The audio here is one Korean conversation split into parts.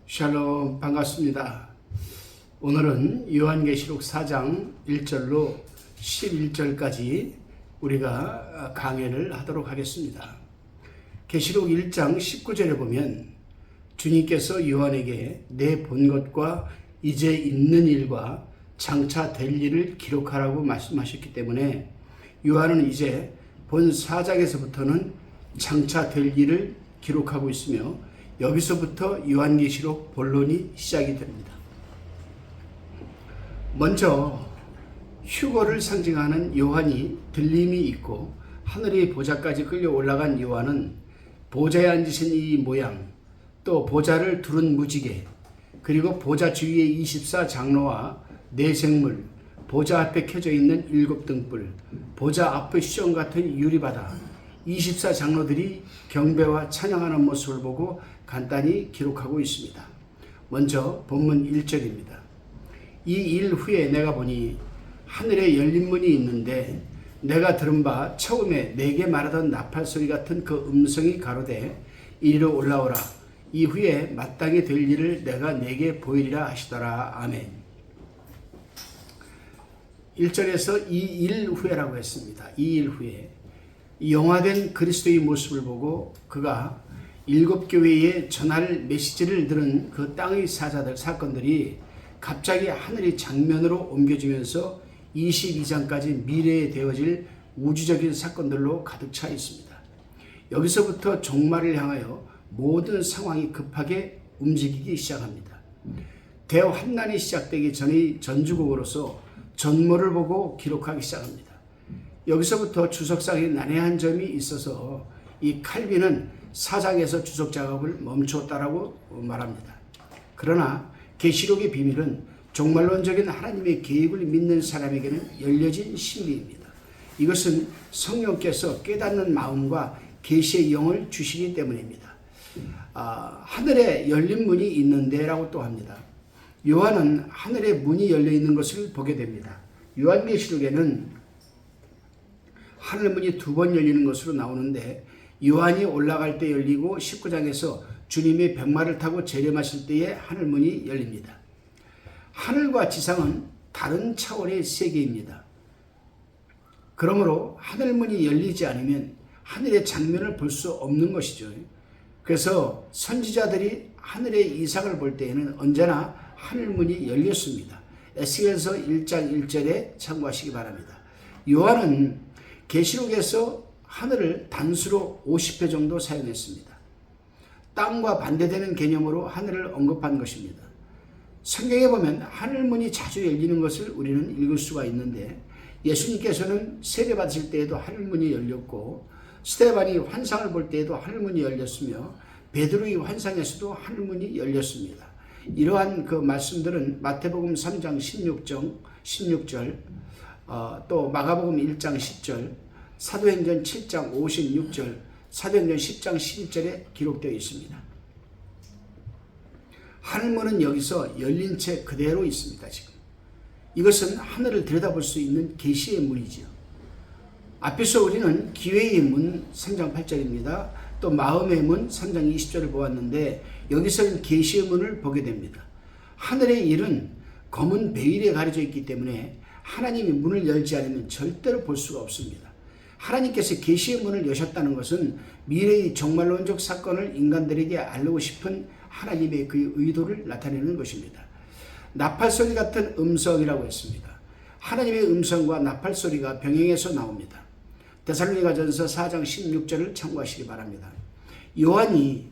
샬롬, 반갑습니다. 오늘은 요한계시록 4장 1절로 11절까지 우리가 강해를 하도록 하겠습니다. 계시록 1장 19절에 보면 주님께서 요한에게 내 본 것과 이제 있는 일과 장차 될 일을 기록하라고 말씀하셨기 때문에 요한은 이제 본 4장에서부터는 장차 될 일을 기록하고 있으며 여기서부터 요한계시록 본론이 시작이 됩니다. 먼저 휴거를 상징하는 요한이 들림이 있고 하늘의 보좌까지 끌려 올라간 요한은 보좌에 앉으신 이 모양, 또 보좌를 두른 무지개, 그리고 보좌 주위에 24장로와 네 생물, 보좌 앞에 켜져 있는 7등불, 보좌 앞의 시험 같은 유리바다, 24장로들이 경배와 찬양하는 모습을 보고 간단히 기록하고 있습니다. 먼저 본문 1절입니다. 이 일 후에 내가 보니 하늘에 열린 문이 있는데 내가 들은 바 처음에 내게 말하던 나팔 소리 같은 그 음성이 가로되 이리로 올라오라. 이후에 마땅히 될 일을 내가 내게 보이리라 하시더라. 아멘. 1절에서 이 일 후에라고 했습니다. 이 일 후에 영화된 그리스도의 모습을 보고 그가 7교회에 전할 메시지를 들은 그 땅의 사건들이 갑자기 하늘의 장면으로 옮겨지면서 22장까지 미래에 되어질 우주적인 사건들로 가득 차 있습니다. 여기서부터 종말을 향하여 모든 상황이 급하게 움직이기 시작합니다. 대환난이 시작되기 전의 전주곡으로서 전모를 보고 기록하기 시작합니다. 여기서부터 주석상에 난해한 점이 있어서 이 칼빈은 사장에서 주석 작업을 멈췄다라고 말합니다. 그러나 계시록의 비밀은 종말론적인 하나님의 계획을 믿는 사람에게는 열려진 신비입니다. 이것은 성령께서 깨닫는 마음과 계시의 영을 주시기 때문입니다. 하늘에 열린 문이 있는데 라고 또 합니다. 요한은 하늘에 문이 열려 있는 것을 보게 됩니다. 요한계시록에는 하늘문이 2번 열리는 것으로 나오는데 요한이 올라갈 때 열리고 19장에서 주님의 백마를 타고 재림하실 때에 하늘문이 열립니다. 하늘과 지상은 다른 차원의 세계입니다. 그러므로 하늘문이 열리지 않으면 하늘의 장면을 볼 수 없는 것이죠. 그래서 선지자들이 하늘의 이상을 볼 때에는 언제나 하늘문이 열렸습니다. 에스겔서 1장 1절에 참고하시기 바랍니다. 요한은 계시록에서 하늘을 단수로 50회 정도 사용했습니다. 땅과 반대되는 개념으로 하늘을 언급한 것입니다. 성경에 보면 하늘문이 자주 열리는 것을 우리는 읽을 수가 있는데 예수님께서는 세례 받으실 때에도 하늘문이 열렸고 스데반이 환상을 볼 때에도 하늘문이 열렸으며 베드로의 환상에서도 하늘문이 열렸습니다. 이러한 그 말씀들은 마태복음 3장 16절, 또 마가복음 1장 10절, 사도행전 7장 56절, 사도행전 10장 11절에 기록되어 있습니다. 하늘문은 여기서 열린 채 그대로 있습니다. 지금 이것은 하늘을 들여다볼 수 있는 계시의 문이죠. 앞에서 우리는 기회의 문 3장 8절입니다. 또 마음의 문 3장 20절을 보았는데 여기서는 계시의 문을 보게 됩니다. 하늘의 일은 검은 베일에 가려져 있기 때문에 하나님이 문을 열지 않으면 절대로 볼 수가 없습니다. 하나님께서 계시의 문을 여셨다는 것은 미래의 종말론적 사건을 인간들에게 알리고 싶은 하나님의 그 의도를 나타내는 것입니다. 나팔소리 같은 음성이라고 했습니다. 하나님의 음성과 나팔소리가 병행해서 나옵니다. 데살로니가전서 4장 16절을 참고하시기 바랍니다. 요한이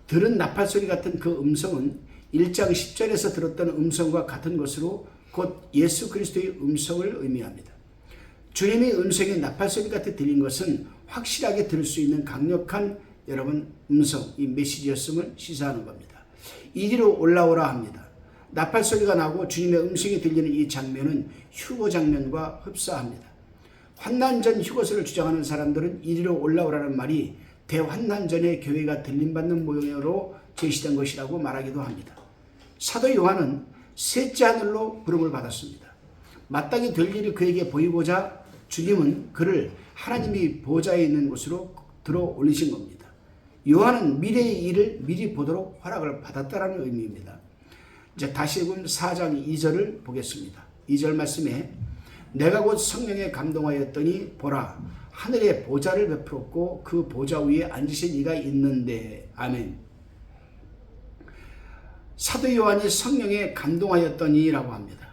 들은 나팔소리 같은 그 음성은 1장 10절에서 들었던 음성과 같은 것으로 곧 예수 그리스도의 음성을 의미합니다. 주님의 음성이 나팔소리 같이 들린 것은 확실하게 들을 수 있는 강력한 여러분 음성, 이 메시지였음을 시사하는 겁니다. 이리로 올라오라 합니다. 나팔소리가 나고 주님의 음성이 들리는 이 장면은 휴거 장면과 흡사합니다. 환난전 휴거설을 주장하는 사람들은 이리로 올라오라는 말이 대환난전의 교회가 들림받는 모형으로 제시된 것이라고 말하기도 합니다. 사도 요한은 셋째 하늘로 부름을 받았습니다. 마땅히 될 일이 그에게 보이고자 주님은 그를 하나님이 보좌에 있는 곳으로 들어 올리신 겁니다. 요한은 미래의 일을 미리 보도록 허락을 받았다는 의미입니다. 이제 다시 4장 2절을 보겠습니다. 2절 말씀에 내가 곧 성령에 감동하였더니 보라 하늘에 보좌를 베풀었고 그 보좌 위에 앉으신 이가 있는데. 아멘. 사도 요한이 성령에 감동하였더니라고 합니다.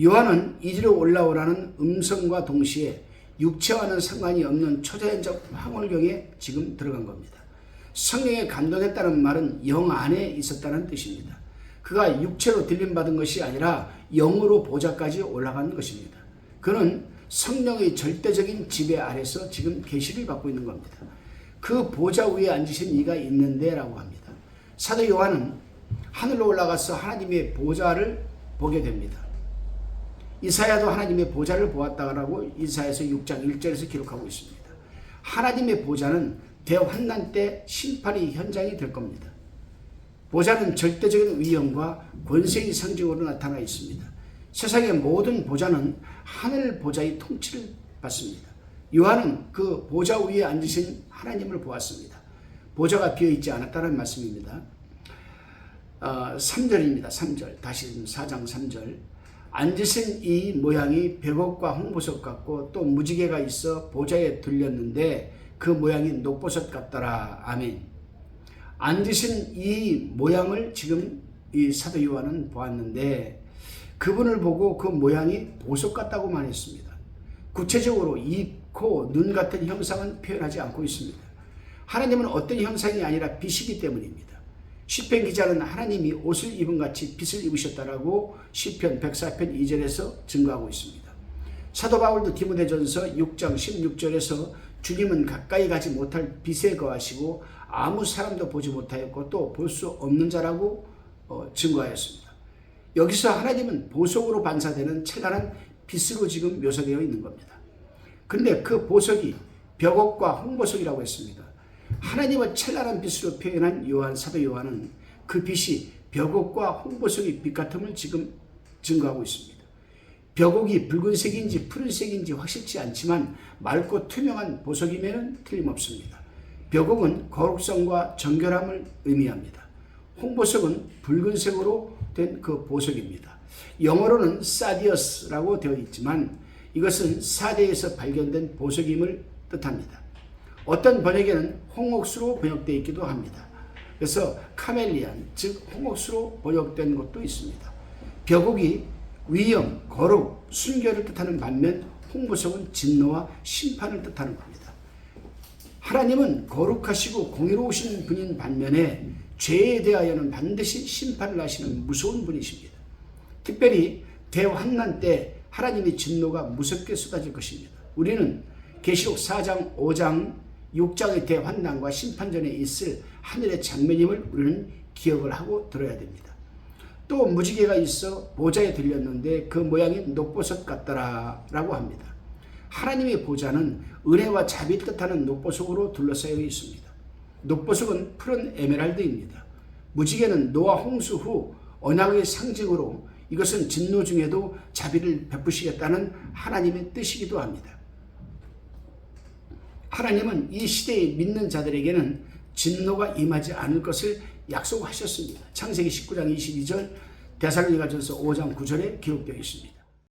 요한은 이리로 올라오라는 음성과 동시에 육체와는 상관이 없는 초자연적 황홀경에 지금 들어간 겁니다. 성령에 감동했다는 말은 영 안에 있었다는 뜻입니다. 그가 육체로 들림받은 것이 아니라 영으로 보좌까지 올라간 것입니다. 그는 성령의 절대적인 지배 아래서 지금 계시를 받고 있는 겁니다. 그 보좌 위에 앉으신 이가 있는데 라고 합니다. 사도 요한은 하늘로 올라가서 하나님의 보좌를 보게 됩니다. 이사야도 하나님의 보좌를 보았다라고 이사야서 6장 1절에서 기록하고 있습니다. 하나님의 보좌는 대환난 때 심판의 현장이 될 겁니다. 보좌는 절대적인 위엄과 권세의 상징으로 나타나 있습니다. 세상의 모든 보좌는 하늘 보좌의 통치를 받습니다. 요한은 그 보좌 위에 앉으신 하나님을 보았습니다. 보좌가 비어있지 않았다는 말씀입니다. 3절입니다. 3절. 다시 4장 3절. 앉으신 이 모양이 벽옥과 홍보석 같고 또 무지개가 있어 보좌에 들렸는데 그 모양이 녹보석 같더라. 아멘. 앉으신 이 모양을 지금 이 사도 요한은 보았는데 그분을 보고 그 모양이 보석 같다고 말했습니다. 구체적으로 입, 코, 눈 같은 형상은 표현하지 않고 있습니다. 하나님은 어떤 형상이 아니라 빛이기 때문입니다. 시편 기자는 하나님이 옷을 입은 같이 빛을 입으셨다라고 시편 104편 2절에서 증거하고 있습니다. 사도 바울도 디모데전서 6장 16절에서 주님은 가까이 가지 못할 빛에 거하시고 아무 사람도 보지 못하였고 또 볼 수 없는 자라고 증거하였습니다. 여기서 하나님은 보석으로 반사되는 찬란한 빛으로 지금 묘사되어 있는 겁니다. 그런데 그 보석이 벽옥과 홍보석이라고 했습니다. 하나님을 찬란한 빛으로 표현한 사도 요한은 그 빛이 벽옥과 홍보석의 빛 같음을 지금 증거하고 있습니다. 벽옥이 붉은색인지 푸른색인지 확실치 않지만 맑고 투명한 보석이면 틀림없습니다. 벽옥은 거룩성과 정결함을 의미합니다. 홍보석은 붉은색으로 된 그 보석입니다. 영어로는 사디어스라고 되어 있지만 이것은 사대에서 발견된 보석임을 뜻합니다. 어떤 번역에는 홍옥수로 번역되어 있기도 합니다. 그래서 카멜리안, 즉 홍옥수로 번역된 것도 있습니다. 벽옥이 위엄, 거룩, 순결을 뜻하는 반면 홍보석은 진노와 심판을 뜻하는 겁니다. 하나님은 거룩하시고 공의로우신 분인 반면에 죄에 대하여는 반드시 심판을 하시는 무서운 분이십니다. 특별히 대환난 때 하나님의 진노가 무섭게 쏟아질 것입니다. 우리는 계시록 4장, 5장, 6장의 대환난과 심판 전에 있을 하늘의 장면임을 우리는 기억을 하고 들어야 됩니다. 또 무지개가 있어 보좌에 들렸는데 그 모양이 녹보석 같더라 라고 합니다. 하나님의 보좌는 은혜와 자비 뜻하는 녹보석으로 둘러싸여 있습니다. 녹보석은 푸른 에메랄드입니다. 무지개는 노아 홍수 후 언약의 상징으로 이것은 진노 중에도 자비를 베푸시겠다는 하나님의 뜻이기도 합니다. 하나님은 이 시대에 믿는 자들에게는 진노가 임하지 않을 것을 약속하셨습니다. 창세기 19장 22절, 데살로니가전서 5장 9절에 기록되어 있습니다.